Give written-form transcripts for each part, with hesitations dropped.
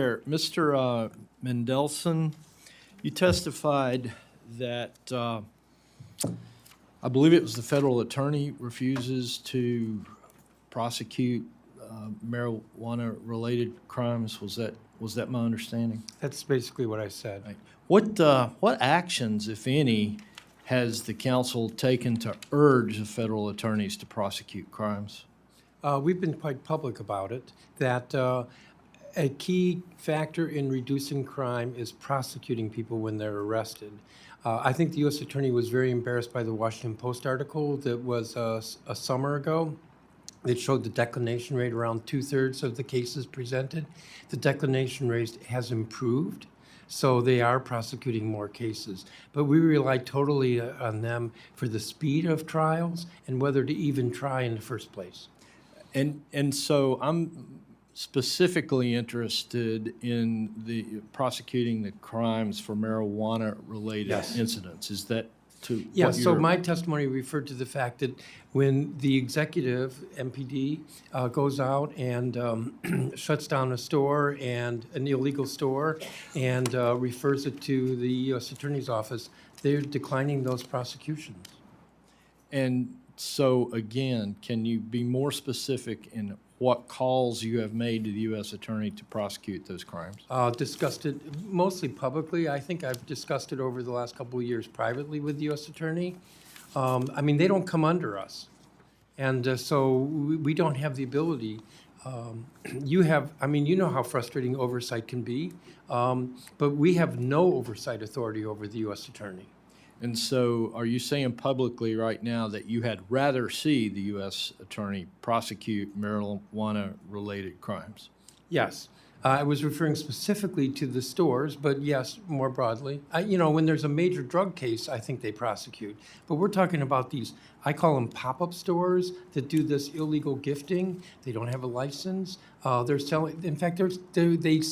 Mr. Mendelson, you testified that I believe it was the federal attorney refuses to prosecute marijuana-related crimes. Was that my understanding? That's basically what I said. Right. What actions, if any, has the council taken to urge the federal attorneys to prosecute crimes? We've been quite public about it, that a key factor in reducing crime is prosecuting people when they're arrested. I think the U.S. Attorney was very embarrassed by the Washington Post article that was a summer ago. It showed the declination rate around 2/3 of the cases presented. The declination rate has improved, so they are prosecuting more cases. But we rely totally on them for the speed of trials and whether to even try in the first place. And so I'm specifically interested in the prosecuting the crimes for marijuana-related Yes. incidents. Is that to Yeah, what so you're- my testimony referred to the fact that when the executive, MPD, goes out and shuts down a store and an illegal store and refers it to the U.S. Attorney's Office, they're declining those prosecutions. And so, again, can you be more specific in what calls you have made to the U.S. Attorney to prosecute those crimes? Discussed it mostly publicly. I think I've discussed it over the last couple of years privately with the U.S. Attorney. I mean, they don't come under us. And so we don't have the ability. You know how frustrating oversight can be, but we have no oversight authority over the U.S. Attorney. And so are you saying publicly right now that you had rather see the U.S. Attorney prosecute marijuana-related crimes? Yes. I was referring specifically to the stores, but yes, more broadly. When there's a major drug case, I think they prosecute. But we're talking about these, I call them pop-up stores that do this illegal gifting. They don't have a license. They're selling, in fact, they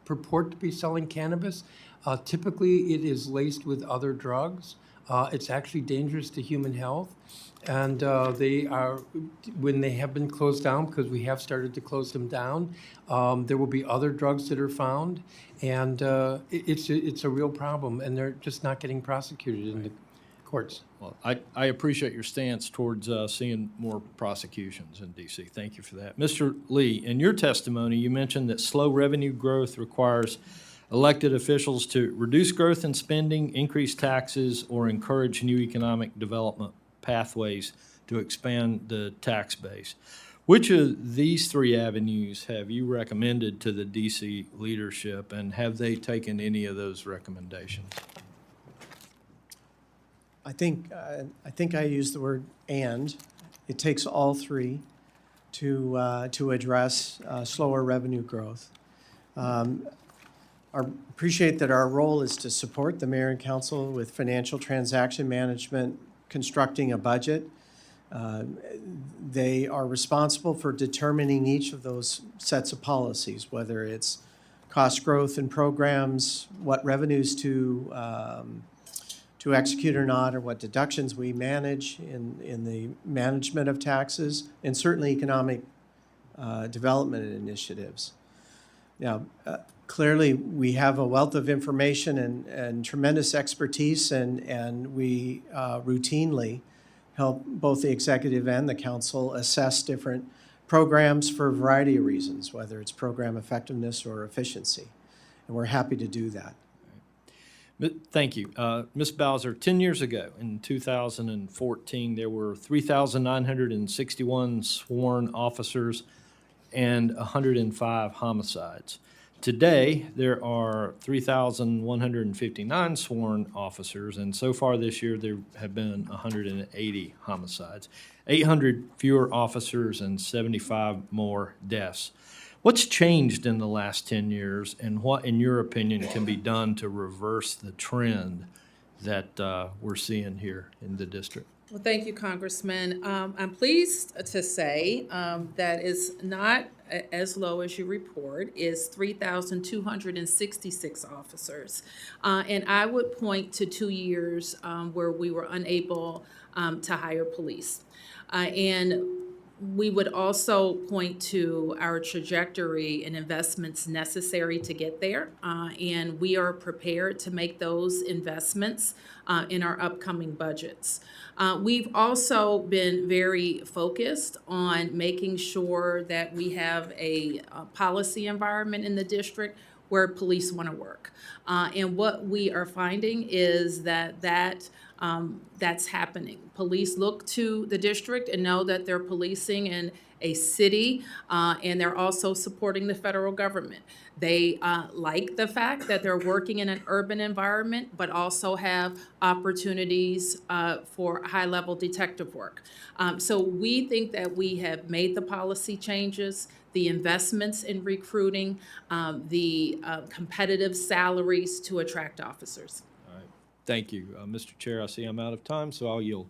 purport to be selling cannabis. Typically, it is laced with other drugs. It's actually dangerous to human health. And they are, when they have been closed down, because we have started to close them down, there will be other drugs that are found. And it's a real problem, and they're just not getting prosecuted in the courts. Well, I appreciate your stance towards seeing more prosecutions in D.C. Thank you for that. Mr. Lee, in your testimony, you mentioned that slow revenue growth requires elected officials to reduce growth in spending, increase taxes, or encourage new economic development pathways to expand the tax base. Which of these three avenues have you recommended to the D.C. leadership, and have they taken any of those recommendations? I think I used the word "and." It takes all three to address slower revenue growth. Appreciate that our role is to support the mayor and council with financial transaction management, constructing a budget. They are responsible for determining each of those sets of policies, whether it's cost growth in programs, what revenues to execute or not, or what deductions we manage in the management of taxes, and certainly economic development initiatives. Now, clearly, we have a wealth of information and tremendous expertise, and we routinely help both the executive and the council assess different programs for a variety of reasons, whether it's program effectiveness or efficiency. And we're happy to do that. Thank you. Ms. Bowser, 10 years ago, in 2014, there were 3,961 sworn officers and 105 homicides. Today, there are 3,159 sworn officers, and so far this year, there have been 180 homicides, 800 fewer officers, and 75 more deaths. What's changed in the last 10 years, and what, in your opinion, can be done to reverse the trend that we're seeing here in the district? Well, thank you, Congressman. I'm pleased to say that is not as low as you report, is 3,266 officers. And I would point to 2 years where we were unable to hire police. And We would also point to our trajectory and investments necessary to get there, and we are prepared to make those investments in our upcoming budgets. We've also been very focused on making sure that we have a policy environment in the district where police want to work. And what we are finding is that's happening. Police look to the district and know that they're policing in a city, and they're also supporting the federal government. They like the fact that they're working in an urban environment, but also have opportunities for high-level detective work. So we think that we have made the policy changes, the investments in recruiting, the competitive salaries to attract officers. All right. Thank you. Mr. Chair, I see I'm out of time, so I'll yield.